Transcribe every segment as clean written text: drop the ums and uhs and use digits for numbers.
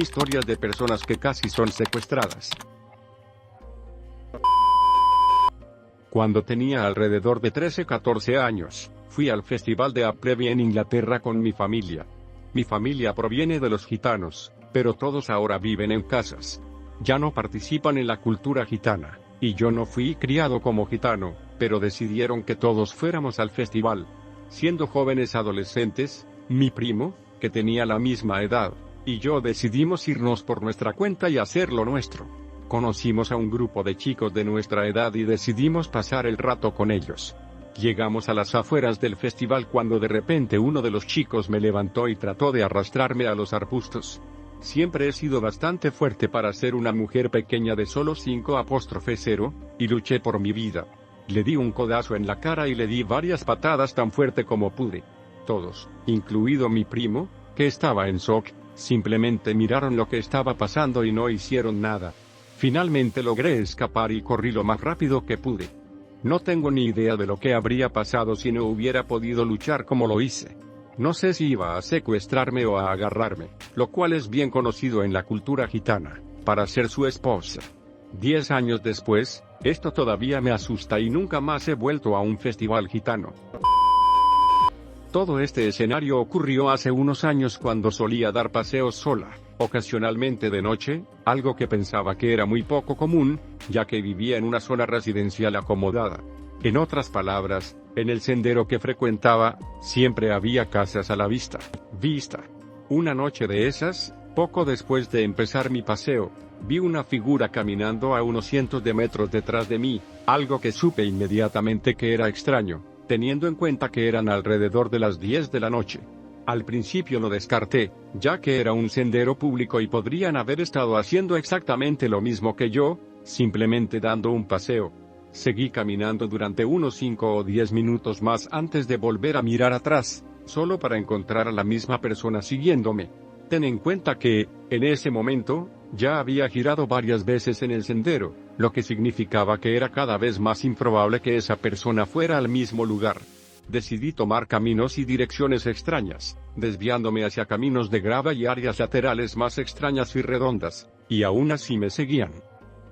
Historias de personas que casi son secuestradas. Cuando tenía alrededor de 13-14 años, fui al Festival de Appleby en Inglaterra con mi familia. Mi familia proviene de los gitanos, pero todos ahora viven en casas. Ya no participan en la cultura gitana, y yo no fui criado como gitano, pero decidieron que todos fuéramos al festival. Siendo jóvenes adolescentes, mi primo, que tenía la misma edad, y yo decidimos irnos por nuestra cuenta y hacer lo nuestro. Conocimos a un grupo de chicos de nuestra edad y decidimos pasar el rato con ellos. Llegamos a las afueras del festival cuando de repente uno de los chicos me levantó y trató de arrastrarme a los arbustos. Siempre he sido bastante fuerte para ser una mujer pequeña de solo 5'0", y luché por mi vida. Le di un codazo en la cara y le di varias patadas tan fuerte como pude. Todos, incluido mi primo, que estaba en shock, simplemente miraron lo que estaba pasando y no hicieron nada. Finalmente logré escapar y corrí lo más rápido que pude. No tengo ni idea de lo que habría pasado si no hubiera podido luchar como lo hice. No sé si iba a secuestrarme o a agarrarme, lo cual es bien conocido en la cultura gitana, para ser su esposa. 10 años después, esto todavía me asusta y nunca más he vuelto a un festival gitano. Todo este escenario ocurrió hace unos años cuando solía dar paseos sola, ocasionalmente de noche, algo que pensaba que era muy poco común, ya que vivía en una zona residencial acomodada. En otras palabras, en el sendero que frecuentaba, siempre había casas a la vista. Una noche de esas, poco después de empezar mi paseo, vi una figura caminando a unos cientos de metros detrás de mí, algo que supe inmediatamente que era extraño, teniendo en cuenta que eran alrededor de las 10 de la noche. Al principio lo descarté, ya que era un sendero público y podrían haber estado haciendo exactamente lo mismo que yo, simplemente dando un paseo. Seguí caminando durante unos 5 o 10 minutos más antes de volver a mirar atrás, solo para encontrar a la misma persona siguiéndome. Ten en cuenta que, en ese momento, ya había girado varias veces en el sendero, lo que significaba que era cada vez más improbable que esa persona fuera al mismo lugar. Decidí tomar caminos y direcciones extrañas, desviándome hacia caminos de grava y áreas laterales más extrañas y redondas, y aún así me seguían.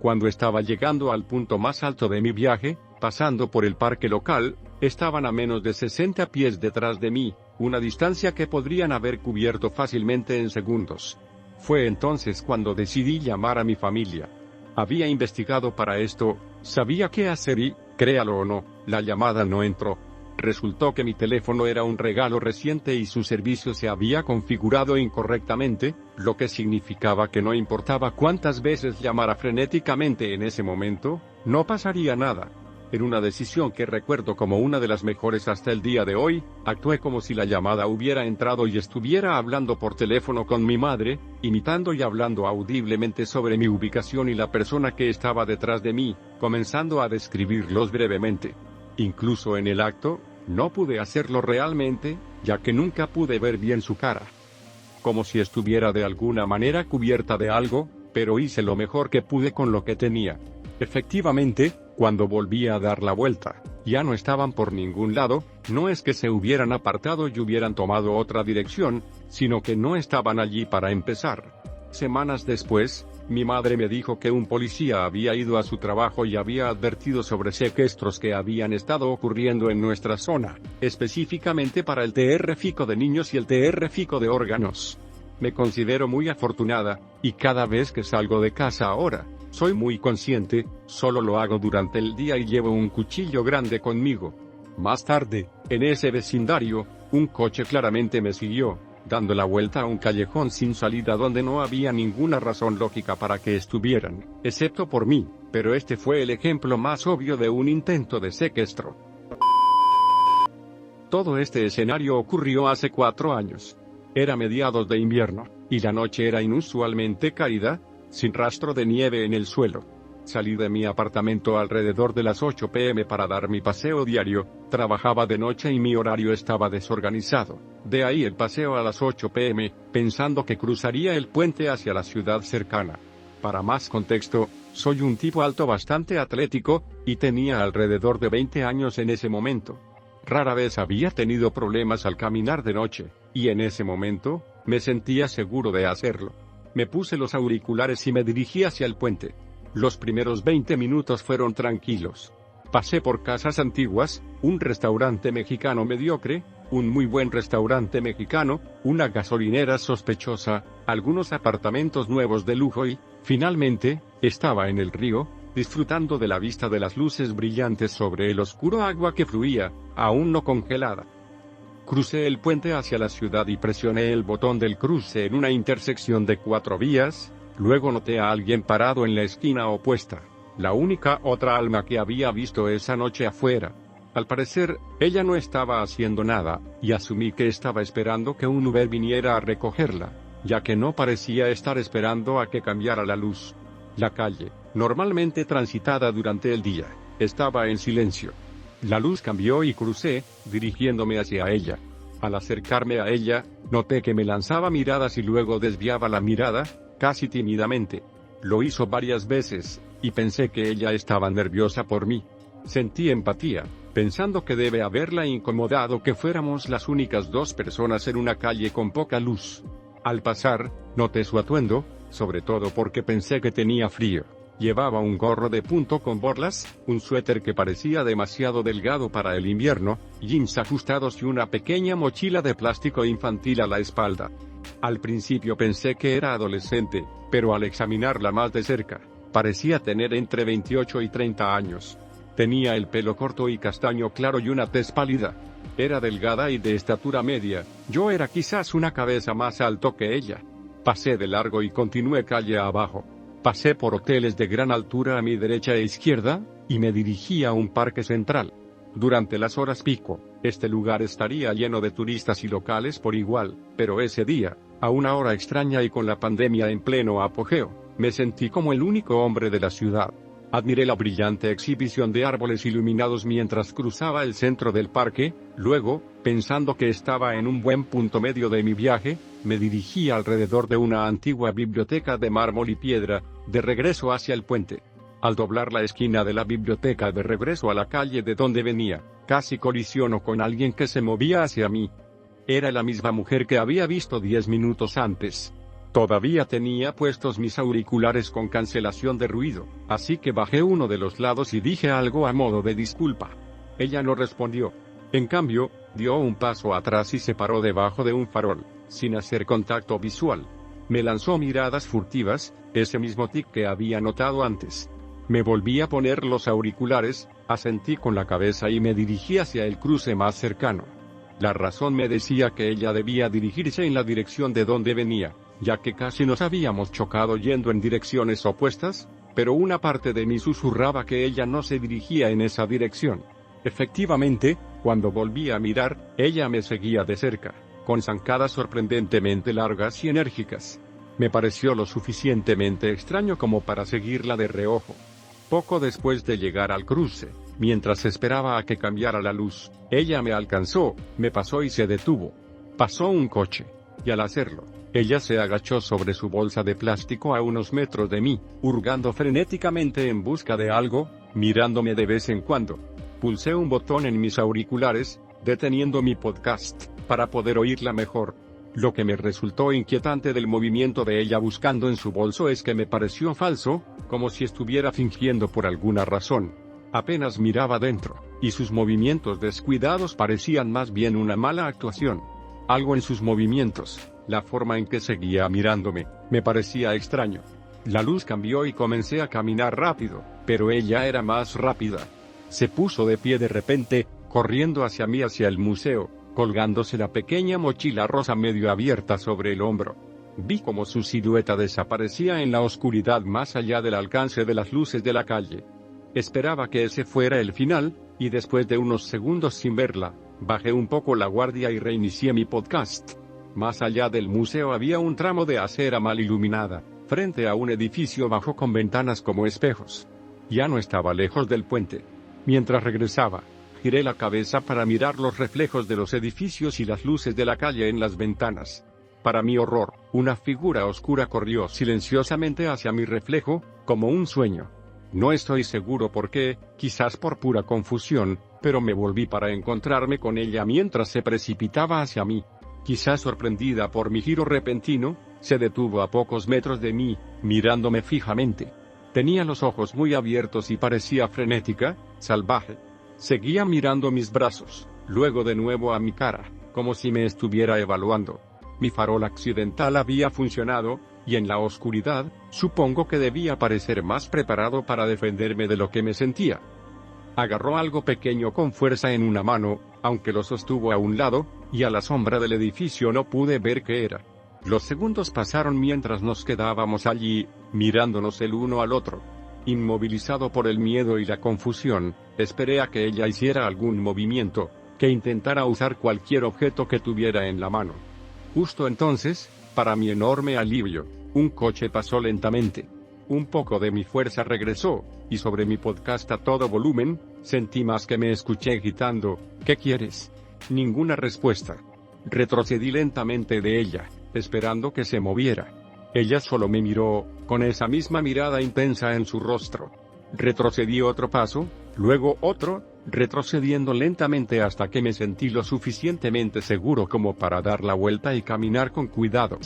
Cuando estaba llegando al punto más alto de mi viaje, pasando por el parque local, estaban a menos de 60 pies detrás de mí, una distancia que podrían haber cubierto fácilmente en segundos. Fue entonces cuando decidí llamar a mi familia. Había investigado para esto, sabía qué hacer y, créalo o no, la llamada no entró. Resultó que mi teléfono era un regalo reciente y su servicio se había configurado incorrectamente, lo que significaba que no importaba cuántas veces llamara frenéticamente en ese momento, no pasaría nada. En una decisión que recuerdo como una de las mejores hasta el día de hoy, actué como si la llamada hubiera entrado y estuviera hablando por teléfono con mi madre, imitando y hablando audiblemente sobre mi ubicación y la persona que estaba detrás de mí, comenzando a describirlos brevemente. Incluso en el acto, no pude hacerlo realmente, ya que nunca pude ver bien su cara. Como si estuviera de alguna manera cubierta de algo, pero hice lo mejor que pude con lo que tenía. Efectivamente, cuando volví a dar la vuelta, ya no estaban por ningún lado, no es que se hubieran apartado y hubieran tomado otra dirección, sino que no estaban allí para empezar. Semanas después, mi madre me dijo que un policía había ido a su trabajo y había advertido sobre secuestros que habían estado ocurriendo en nuestra zona, específicamente para el tráfico de niños y el tráfico de órganos. Me considero muy afortunada, y cada vez que salgo de casa ahora, soy muy consciente, solo lo hago durante el día y llevo un cuchillo grande conmigo. Más tarde, en ese vecindario, un coche claramente me siguió, dando la vuelta a un callejón sin salida donde no había ninguna razón lógica para que estuvieran, excepto por mí, pero este fue el ejemplo más obvio de un intento de secuestro. Todo este escenario ocurrió hace 4 años. Era mediados de invierno, y la noche era inusualmente cálida, sin rastro de nieve en el suelo. Salí de mi apartamento alrededor de las 8 p.m. para dar mi paseo diario, trabajaba de noche y mi horario estaba desorganizado. De ahí el paseo a las 8 p.m., pensando que cruzaría el puente hacia la ciudad cercana. Para más contexto, soy un tipo alto bastante atlético, y tenía alrededor de 20 años en ese momento. Rara vez había tenido problemas al caminar de noche, y en ese momento, me sentía seguro de hacerlo. Me puse los auriculares y me dirigí hacia el puente. Los primeros 20 minutos fueron tranquilos. Pasé por casas antiguas, un restaurante mexicano mediocre, un muy buen restaurante mexicano, una gasolinera sospechosa, algunos apartamentos nuevos de lujo y, finalmente, estaba en el río, disfrutando de la vista de las luces brillantes sobre el oscuro agua que fluía, aún no congelada. Crucé el puente hacia la ciudad y presioné el botón del cruce en una intersección de 4 vías, luego noté a alguien parado en la esquina opuesta, la única otra alma que había visto esa noche afuera. Al parecer, ella no estaba haciendo nada, y asumí que estaba esperando que un Uber viniera a recogerla, ya que no parecía estar esperando a que cambiara la luz. La calle, normalmente transitada durante el día, estaba en silencio. La luz cambió y crucé, dirigiéndome hacia ella. Al acercarme a ella, noté que me lanzaba miradas y luego desviaba la mirada, casi tímidamente. Lo hizo varias veces, y pensé que ella estaba nerviosa por mí. Sentí empatía, pensando que debe haberla incomodado que fuéramos las únicas 2 personas en una calle con poca luz. Al pasar, noté su atuendo, sobre todo porque pensé que tenía frío. Llevaba un gorro de punto con borlas, un suéter que parecía demasiado delgado para el invierno, jeans ajustados y una pequeña mochila de plástico infantil a la espalda. Al principio pensé que era adolescente, pero al examinarla más de cerca, parecía tener entre 28 y 30 años. Tenía el pelo corto y castaño claro y una tez pálida. Era delgada y de estatura media, yo era quizás una cabeza más alto que ella. Pasé de largo y continué calle abajo. Pasé por hoteles de gran altura a mi derecha e izquierda, y me dirigí a un parque central. Durante las horas pico, este lugar estaría lleno de turistas y locales por igual, pero ese día, a una hora extraña y con la pandemia en pleno apogeo, me sentí como el único hombre de la ciudad. Admiré la brillante exhibición de árboles iluminados mientras cruzaba el centro del parque, luego, pensando que estaba en un buen punto medio de mi viaje, me dirigí alrededor de una antigua biblioteca de mármol y piedra, de regreso hacia el puente. Al doblar la esquina de la biblioteca de regreso a la calle de donde venía, casi colisiono con alguien que se movía hacia mí. Era la misma mujer que había visto 10 minutos antes. Todavía tenía puestos mis auriculares con cancelación de ruido, así que bajé uno de los lados y dije algo a modo de disculpa. Ella no respondió. En cambio, dio un paso atrás y se paró debajo de un farol, sin hacer contacto visual. Me lanzó miradas furtivas, ese mismo tic que había notado antes. Me volví a poner los auriculares, asentí con la cabeza y me dirigí hacia el cruce más cercano. La razón me decía que ella debía dirigirse en la dirección de donde venía, ya que casi nos habíamos chocado yendo en direcciones opuestas, pero una parte de mí susurraba que ella no se dirigía en esa dirección. Efectivamente, cuando volví a mirar, ella me seguía de cerca, con zancadas sorprendentemente largas y enérgicas. Me pareció lo suficientemente extraño como para seguirla de reojo. Poco después de llegar al cruce, mientras esperaba a que cambiara la luz, ella me alcanzó, me pasó y se detuvo. Pasó un coche, y al hacerlo, ella se agachó sobre su bolsa de plástico a unos metros de mí, hurgando frenéticamente en busca de algo, mirándome de vez en cuando. Pulsé un botón en mis auriculares, deteniendo mi podcast, para poder oírla mejor. Lo que me resultó inquietante del movimiento de ella buscando en su bolso es que me pareció falso, como si estuviera fingiendo por alguna razón. Apenas miraba dentro, y sus movimientos descuidados parecían más bien una mala actuación. Algo en sus movimientos, la forma en que seguía mirándome, me parecía extraño. La luz cambió y comencé a caminar rápido, pero ella era más rápida. Se puso de pie de repente, corriendo hacia mí hacia el museo, colgándose la pequeña mochila rosa medio abierta sobre el hombro. Vi cómo su silueta desaparecía en la oscuridad más allá del alcance de las luces de la calle. Esperaba que ese fuera el final, y después de unos segundos sin verla, bajé un poco la guardia y reinicié mi podcast. Más allá del museo había un tramo de acera mal iluminada, frente a un edificio bajo con ventanas como espejos. Ya no estaba lejos del puente. Mientras regresaba, giré la cabeza para mirar los reflejos de los edificios y las luces de la calle en las ventanas. Para mi horror, una figura oscura corrió silenciosamente hacia mi reflejo, como un sueño. No estoy seguro por qué, quizás por pura confusión, pero me volví para encontrarme con ella mientras se precipitaba hacia mí. Quizás sorprendida por mi giro repentino, Se detuvo a pocos metros de mí, mirándome fijamente. Tenía los ojos muy abiertos y parecía frenética, salvaje. Seguía mirando mis brazos, luego de nuevo a mi cara, como si me estuviera evaluando. Mi farol accidental había funcionado, y en la oscuridad, supongo que debía parecer más preparado para defenderme de lo que me sentía. Agarró algo pequeño con fuerza en una mano, aunque lo sostuvo a un lado, y a la sombra del edificio no pude ver qué era. Los segundos pasaron mientras nos quedábamos allí, mirándonos el uno al otro. Inmovilizado por el miedo y la confusión, esperé a que ella hiciera algún movimiento, que intentara usar cualquier objeto que tuviera en la mano. Justo entonces, para mi enorme alivio, un coche pasó lentamente. Un poco de mi fuerza regresó, y sobre mi podcast a todo volumen, sentí más que me escuché gritando, ¿qué quieres? Ninguna respuesta. Retrocedí lentamente de ella, esperando que se moviera. Ella solo me miró, con esa misma mirada intensa en su rostro. Retrocedí otro paso, luego otro, retrocediendo lentamente hasta que me sentí lo suficientemente seguro como para dar la vuelta y caminar con cuidado.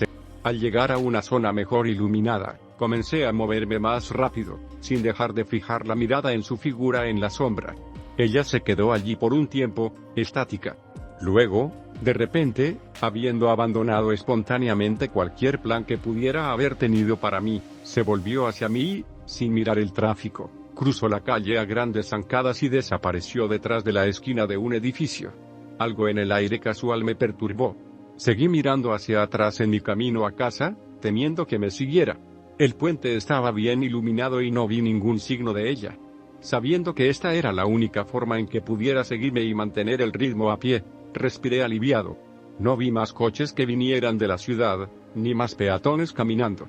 Al llegar a una zona mejor iluminada, comencé a moverme más rápido, sin dejar de fijar la mirada en su figura en la sombra. Ella se quedó allí por un tiempo, estática. Luego, de repente, habiendo abandonado espontáneamente cualquier plan que pudiera haber tenido para mí, se volvió hacia mí, sin mirar el tráfico, cruzó la calle a grandes zancadas y desapareció detrás de la esquina de un edificio. Algo en el aire casual me perturbó. Seguí mirando hacia atrás en mi camino a casa, temiendo que me siguiera. El puente estaba bien iluminado y no vi ningún signo de ella. Sabiendo que esta era la única forma en que pudiera seguirme y mantener el ritmo a pie, respiré aliviado. No vi más coches que vinieran de la ciudad, ni más peatones caminando,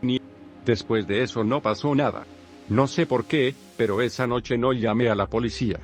Después de eso no pasó nada. No sé por qué, pero esa noche no llamé a la policía.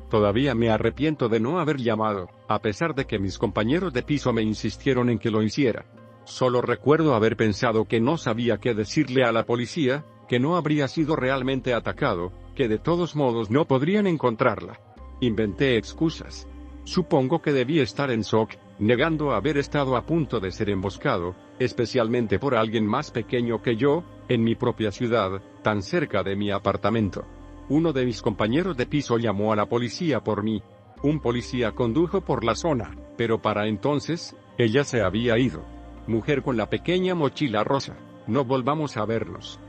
Todavía me arrepiento de no haber llamado, a pesar de que mis compañeros de piso me insistieron en que lo hiciera. Solo recuerdo haber pensado que no sabía qué decirle a la policía, que no habría sido realmente atacado, que de todos modos no podrían encontrarla. Inventé excusas. Supongo que debí estar en shock, negando haber estado a punto de ser emboscado, especialmente por alguien más pequeño que yo, en mi propia ciudad, tan cerca de mi apartamento. Uno de mis compañeros de piso llamó a la policía por mí. Un policía condujo por la zona, pero para entonces, ella se había ido. Mujer con la pequeña mochila rosa, no volvamos a vernos.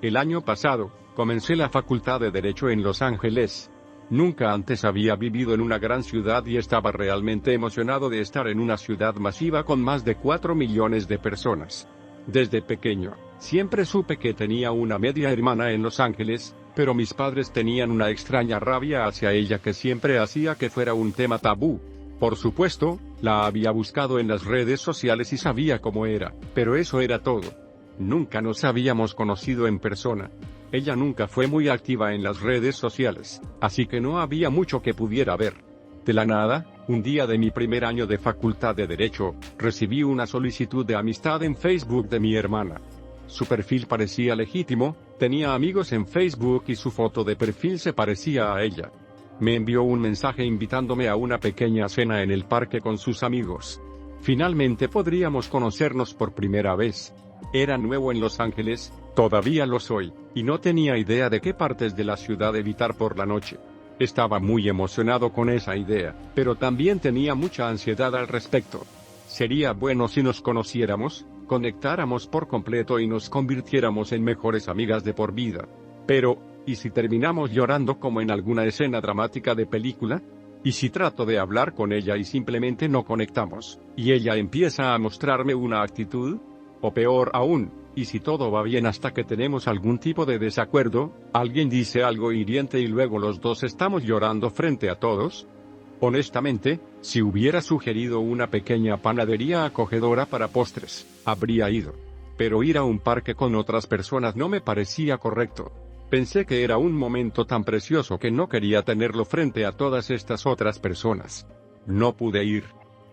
El año pasado, comencé la facultad de Derecho en Los Ángeles. Nunca antes había vivido en una gran ciudad y estaba realmente emocionado de estar en una ciudad masiva con más de 4 millones de personas. Desde pequeño, siempre supe que tenía una media hermana en Los Ángeles, pero mis padres tenían una extraña rabia hacia ella que siempre hacía que fuera un tema tabú. Por supuesto, la había buscado en las redes sociales y sabía cómo era, pero eso era todo. Nunca nos habíamos conocido en persona. Ella nunca fue muy activa en las redes sociales, así que no había mucho que pudiera ver. De la nada, un día de mi primer año de facultad de Derecho, recibí una solicitud de amistad en Facebook de mi hermana. Su perfil parecía legítimo, tenía amigos en Facebook y su foto de perfil se parecía a ella. Me envió un mensaje invitándome a una pequeña cena en el parque con sus amigos. Finalmente podríamos conocernos por primera vez. Era nuevo en Los Ángeles, todavía lo soy, y no tenía idea de qué partes de la ciudad evitar por la noche. Estaba muy emocionado con esa idea, pero también tenía mucha ansiedad al respecto. Sería bueno si nos conociéramos, conectáramos por completo y nos convirtiéramos en mejores amigas de por vida. Pero, ¿y si terminamos llorando como en alguna escena dramática de película? ¿Y si trato de hablar con ella y simplemente no conectamos, y ella empieza a mostrarme una actitud? O peor aún, ¿y si todo va bien hasta que tenemos algún tipo de desacuerdo, alguien dice algo hiriente y luego los dos estamos llorando frente a todos? Honestamente, si hubiera sugerido una pequeña panadería acogedora para postres, habría ido. Pero ir a un parque con otras personas no me parecía correcto. Pensé que era un momento tan precioso que no quería tenerlo frente a todas estas otras personas. No pude ir.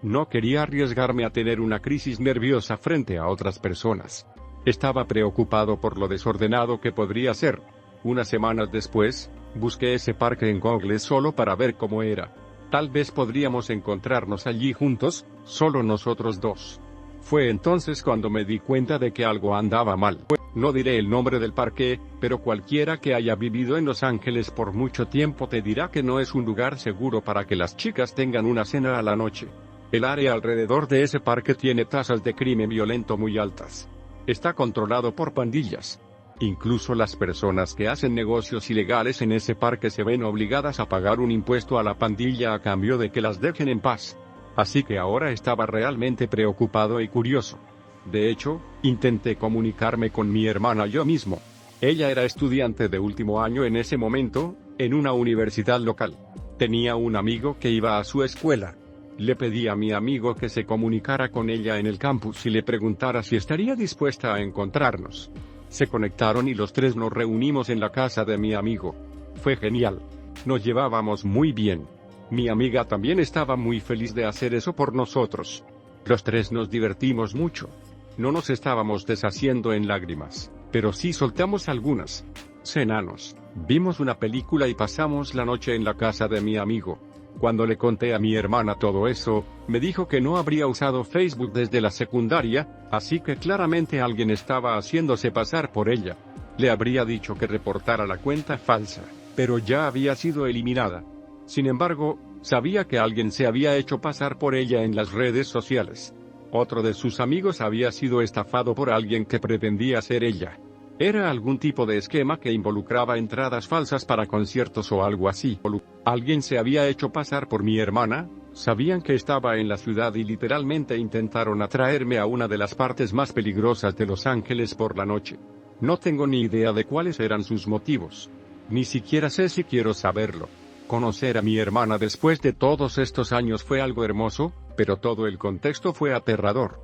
No quería arriesgarme a tener una crisis nerviosa frente a otras personas. Estaba preocupado por lo desordenado que podría ser. Unas semanas después, busqué ese parque en Google solo para ver cómo era. Tal vez podríamos encontrarnos allí juntos, solo nosotros dos. Fue entonces cuando me di cuenta de que algo andaba mal. No diré el nombre del parque, pero cualquiera que haya vivido en Los Ángeles por mucho tiempo te dirá que no es un lugar seguro para que las chicas tengan una cena a la noche. El área alrededor de ese parque tiene tasas de crimen violento muy altas. Está controlado por pandillas. Incluso las personas que hacen negocios ilegales en ese parque se ven obligadas a pagar un impuesto a la pandilla a cambio de que las dejen en paz. Así que ahora estaba realmente preocupado y curioso. De hecho, intenté comunicarme con mi hermana yo mismo. Ella era estudiante de último año en ese momento, en una universidad local. Tenía un amigo que iba a su escuela. Le pedí a mi amigo que se comunicara con ella en el campus y le preguntara si estaría dispuesta a encontrarnos. Se conectaron y los tres nos reunimos en la casa de mi amigo. Fue genial. Nos llevábamos muy bien. Mi amiga también estaba muy feliz de hacer eso por nosotros. Los tres nos divertimos mucho. No nos estábamos deshaciendo en lágrimas, pero sí soltamos algunas. Cenamos, vimos una película y pasamos la noche en la casa de mi amigo. Cuando le conté a mi hermana todo eso, me dijo que no habría usado Facebook desde la secundaria, así que claramente alguien estaba haciéndose pasar por ella. Le habría dicho que reportara la cuenta falsa, pero ya había sido eliminada. Sin embargo, sabía que alguien se había hecho pasar por ella en las redes sociales. Otro de sus amigos había sido estafado por alguien que pretendía ser ella. Era algún tipo de esquema que involucraba entradas falsas para conciertos o algo así. Alguien se había hecho pasar por mi hermana, sabían que estaba en la ciudad y literalmente intentaron atraerme a una de las partes más peligrosas de Los Ángeles por la noche. No tengo ni idea de cuáles eran sus motivos. Ni siquiera sé si quiero saberlo. Conocer a mi hermana después de todos estos años fue algo hermoso, pero todo el contexto fue aterrador.